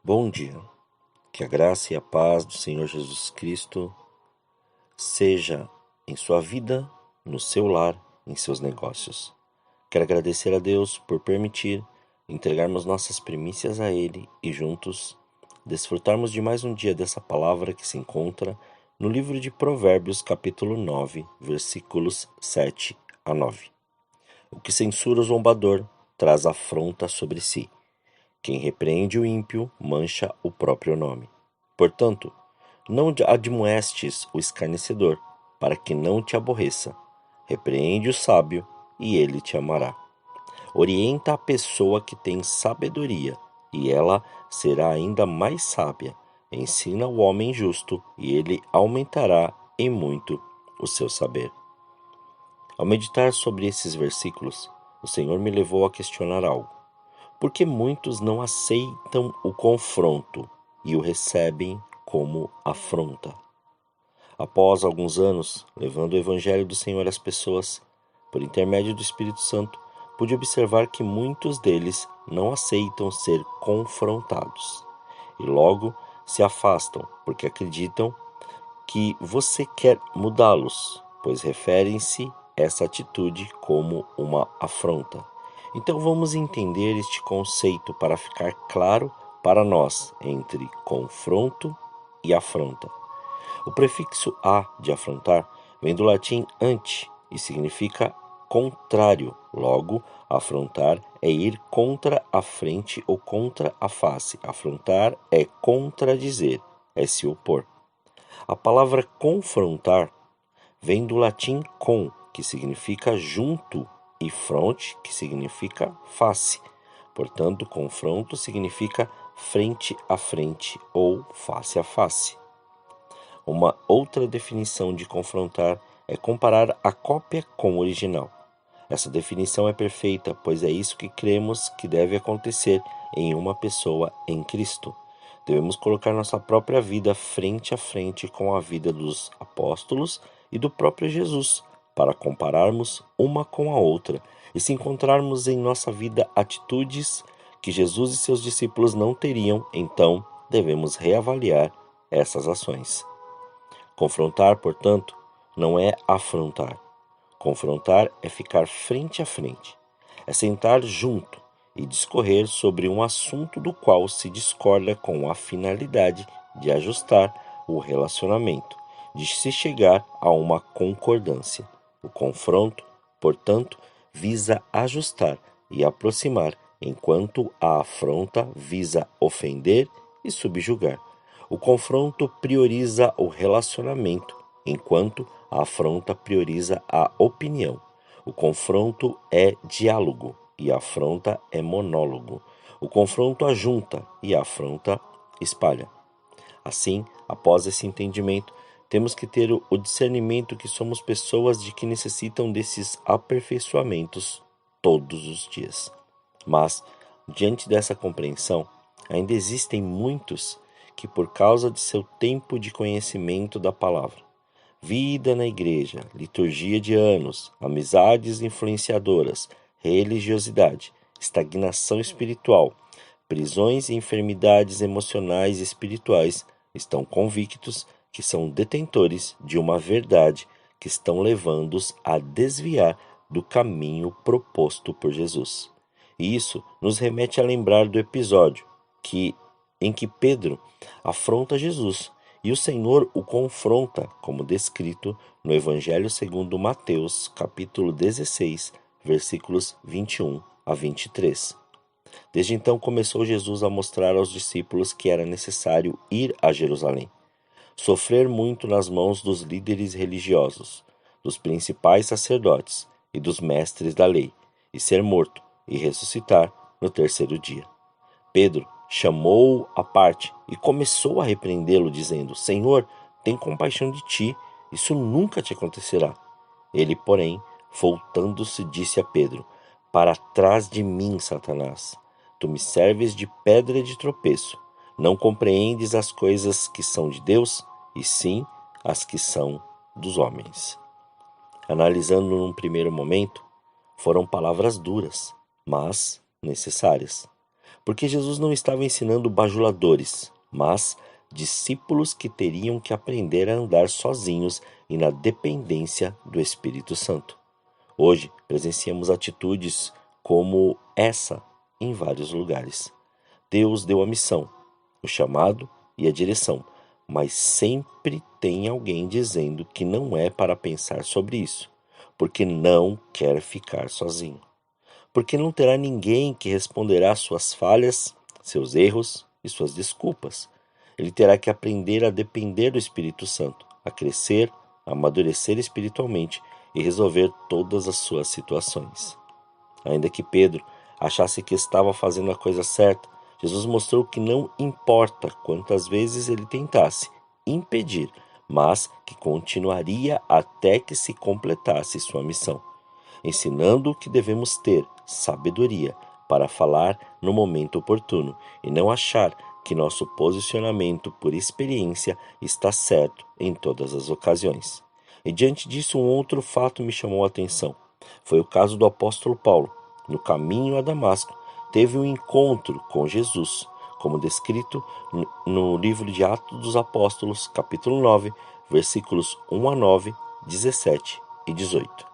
Bom dia, que a graça e a paz do Senhor Jesus Cristo seja em sua vida, no seu lar, em seus negócios. Quero agradecer a Deus por permitir entregarmos nossas primícias a Ele e juntos desfrutarmos de mais um dia dessa palavra que se encontra no livro de Provérbios, capítulo 9, versículos 7 a 9. O que censura o zombador traz afronta sobre si. Quem repreende o ímpio mancha o próprio nome. Portanto, não admoestes o escarnecedor, para que não te aborreça. Repreende o sábio, e ele te amará. Orienta a pessoa que tem sabedoria, e ela será ainda mais sábia. Ensina o homem justo, e ele aumentará em muito o seu saber. Ao meditar sobre esses versículos, o Senhor me levou a questionar algo. Porque muitos não aceitam o confronto e o recebem como afronta. Após alguns anos, levando o Evangelho do Senhor às pessoas, por intermédio do Espírito Santo, pude observar que muitos deles não aceitam ser confrontados e logo se afastam porque acreditam que você quer mudá-los, pois referem-se essa atitude como uma afronta. Então vamos entender este conceito para ficar claro para nós entre confronto e afronta. O prefixo a de afrontar vem do latim ante e significa contrário. Logo, afrontar é ir contra a frente ou contra a face. Afrontar é contradizer, é se opor. A palavra confrontar vem do latim com, que significa junto, e fronte, que significa face. Portanto, confronto significa frente a frente ou face a face. Uma outra definição de confrontar é comparar a cópia com o original. Essa definição é perfeita, pois é isso que cremos que deve acontecer em uma pessoa em Cristo. Devemos colocar nossa própria vida frente a frente com a vida dos apóstolos e do próprio Jesus, para compararmos uma com a outra e se encontrarmos em nossa vida atitudes que Jesus e seus discípulos não teriam, então devemos reavaliar essas ações. Confrontar, portanto, não é afrontar. Confrontar é ficar frente a frente, é sentar junto e discorrer sobre um assunto do qual se discorda com a finalidade de ajustar o relacionamento, de se chegar a uma concordância. O confronto, portanto, visa ajustar e aproximar, enquanto a afronta visa ofender e subjugar. O confronto prioriza o relacionamento, enquanto a afronta prioriza a opinião. O confronto é diálogo e a afronta é monólogo. O confronto ajunta e a afronta espalha. Assim, após esse entendimento, temos que ter o discernimento que somos pessoas de que necessitam desses aperfeiçoamentos todos os dias. Mas, diante dessa compreensão, ainda existem muitos que, por causa de seu tempo de conhecimento da palavra, vida na igreja, liturgia de anos, amizades influenciadoras, religiosidade, estagnação espiritual, prisões e enfermidades emocionais e espirituais, estão convictos que são detentores de uma verdade que estão levando-os a desviar do caminho proposto por Jesus. E isso nos remete a lembrar do episódio em que Pedro afronta Jesus e o Senhor o confronta, como descrito no Evangelho segundo Mateus, capítulo 16, versículos 21 a 23. Desde então começou Jesus a mostrar aos discípulos que era necessário ir a Jerusalém, sofrer muito nas mãos dos líderes religiosos, dos principais sacerdotes e dos mestres da lei, e ser morto e ressuscitar no terceiro dia. Pedro chamou-o à parte e começou a repreendê-lo, dizendo: Senhor, tem compaixão de ti, isso nunca te acontecerá. Ele, porém, voltando-se, disse a Pedro: Para trás de mim, Satanás, tu me serves de pedra de tropeço. Não compreendes as coisas que são de Deus, e sim as que são dos homens. Analisando num primeiro momento, foram palavras duras, mas necessárias. Porque Jesus não estava ensinando bajuladores, mas discípulos que teriam que aprender a andar sozinhos e na dependência do Espírito Santo. Hoje, presenciamos atitudes como essa em vários lugares. Deus deu a missão, o chamado e a direção, mas sempre tem alguém dizendo que não é para pensar sobre isso, porque não quer ficar sozinho. Porque não terá ninguém que responderá suas falhas, seus erros e suas desculpas. Ele terá que aprender a depender do Espírito Santo, a crescer, a amadurecer espiritualmente e resolver todas as suas situações. Ainda que Pedro achasse que estava fazendo a coisa certa, Jesus mostrou que não importa quantas vezes ele tentasse impedir, mas que continuaria até que se completasse sua missão, ensinando que devemos ter sabedoria para falar no momento oportuno e não achar que nosso posicionamento por experiência está certo em todas as ocasiões. E diante disso, um outro fato me chamou a atenção. Foi o caso do apóstolo Paulo. No caminho a Damasco, teve um encontro com Jesus, como descrito no livro de Atos dos Apóstolos, capítulo 9, versículos 1 a 9, 17 e 18.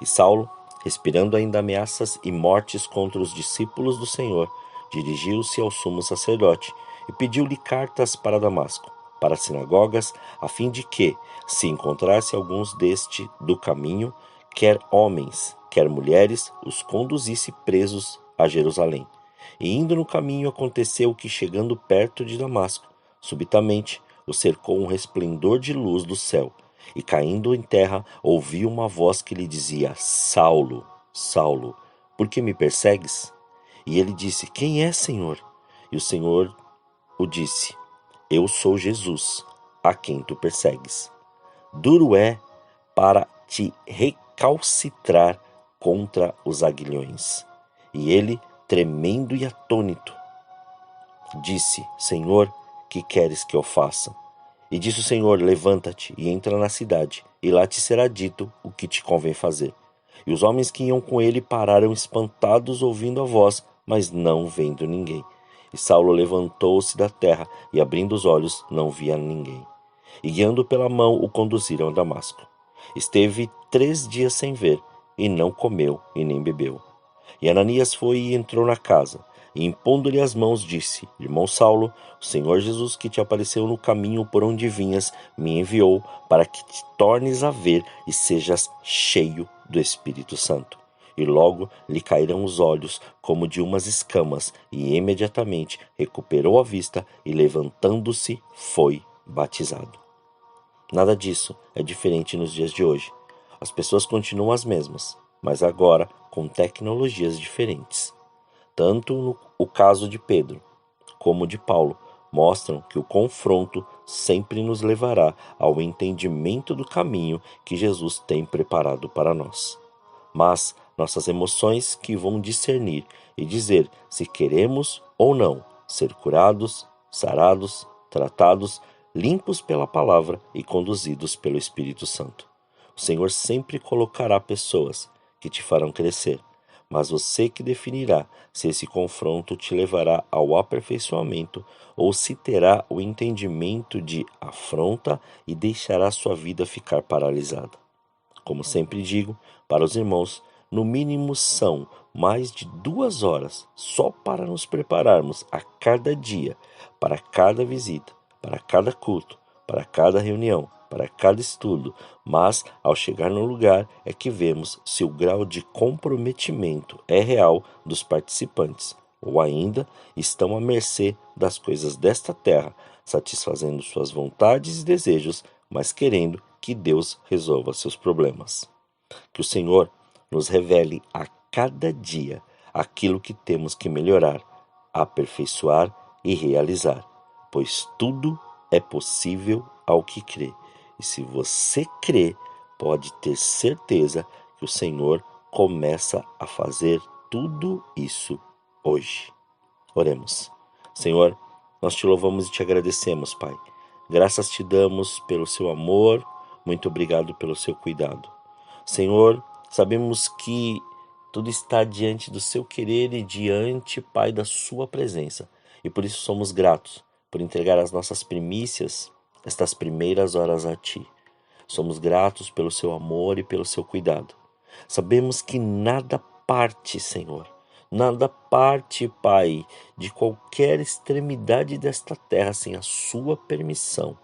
E Saulo, respirando ainda ameaças e mortes contra os discípulos do Senhor, dirigiu-se ao sumo sacerdote e pediu-lhe cartas para Damasco, para as sinagogas, a fim de que, se encontrasse alguns deste do caminho, quer homens, quer mulheres, os conduzisse presos a Jerusalém. E indo no caminho aconteceu que, chegando perto de Damasco, subitamente o cercou um resplendor de luz do céu, e caindo em terra, ouviu uma voz que lhe dizia: Saulo, Saulo, por que me persegues? E ele disse: Quem é, Senhor? E o Senhor o disse: Eu sou Jesus, a quem tu persegues. Duro é para te recalcitrar contra os aguilhões. E ele, tremendo e atônito, disse: Senhor, que queres que eu faça? E disse o Senhor: Levanta-te e entra na cidade, e lá te será dito o que te convém fazer. E os homens que iam com ele pararam espantados, ouvindo a voz, mas não vendo ninguém. E Saulo levantou-se da terra, e abrindo os olhos, não via ninguém. E guiando pela mão, o conduziram a Damasco. Esteve 3 dias sem ver, e não comeu e nem bebeu. E Ananias foi e entrou na casa, e impondo-lhe as mãos, disse: Irmão Saulo, o Senhor Jesus, que te apareceu no caminho por onde vinhas, me enviou para que te tornes a ver e sejas cheio do Espírito Santo. E logo lhe caíram os olhos como de umas escamas, e imediatamente recuperou a vista e, levantando-se, foi batizado. Nada disso é diferente nos dias de hoje. As pessoas continuam as mesmas, mas agora com tecnologias diferentes. Tanto o caso de Pedro como de Paulo mostram que o confronto sempre nos levará ao entendimento do caminho que Jesus tem preparado para nós. Mas nossas emoções que vão discernir e dizer se queremos ou não ser curados, sarados, tratados, limpos pela palavra e conduzidos pelo Espírito Santo. O Senhor sempre colocará pessoas que te farão crescer, mas você que definirá se esse confronto te levará ao aperfeiçoamento ou se terá o entendimento de afronta e deixará sua vida ficar paralisada. Como sempre digo, para os irmãos, no mínimo são mais de 2 horas só para nos prepararmos a cada dia, para cada visita, para cada culto, para cada reunião, para cada estudo, mas ao chegar no lugar é que vemos se o grau de comprometimento é real dos participantes, ou ainda estão à mercê das coisas desta terra, satisfazendo suas vontades e desejos, mas querendo que Deus resolva seus problemas. Que o Senhor nos revele a cada dia aquilo que temos que melhorar, aperfeiçoar e realizar, pois tudo é possível ao que crê. E se você crê, pode ter certeza que o Senhor começa a fazer tudo isso hoje. Oremos. Senhor, nós te louvamos e te agradecemos, Pai. Graças te damos pelo seu amor, muito obrigado pelo seu cuidado. Senhor, sabemos que Tudo está diante do seu querer e diante, Pai, da sua presença. E por isso somos gratos por entregar as nossas primícias, estas primeiras horas a Ti. Somos gratos pelo seu amor e pelo seu cuidado. Sabemos que nada parte, Senhor, nada parte, Pai, de qualquer extremidade desta terra sem a sua permissão.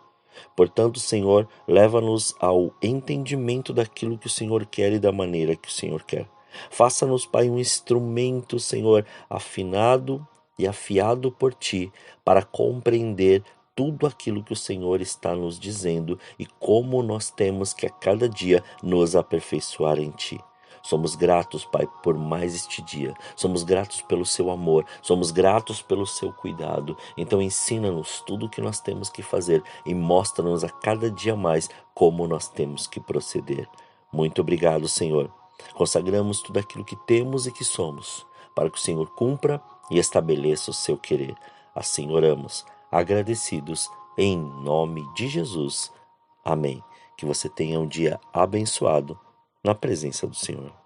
Portanto, Senhor, leva-nos ao entendimento daquilo que o Senhor quer e da maneira que o Senhor quer. Faça-nos, Pai, um instrumento, Senhor, afinado e afiado por Ti, para compreender tudo aquilo que o Senhor está nos dizendo e como nós temos que a cada dia nos aperfeiçoar em Ti. Somos gratos, Pai, por mais este dia. Somos gratos pelo seu amor. Somos gratos pelo seu cuidado. Então ensina-nos tudo o que nós temos que fazer e mostra-nos a cada dia mais como nós temos que proceder. Muito obrigado, Senhor. Consagramos tudo aquilo que temos e que somos, para que o Senhor cumpra e estabeleça o seu querer. Assim oramos, agradecidos, em nome de Jesus. Amém. Que você tenha um dia abençoado na presença do Senhor.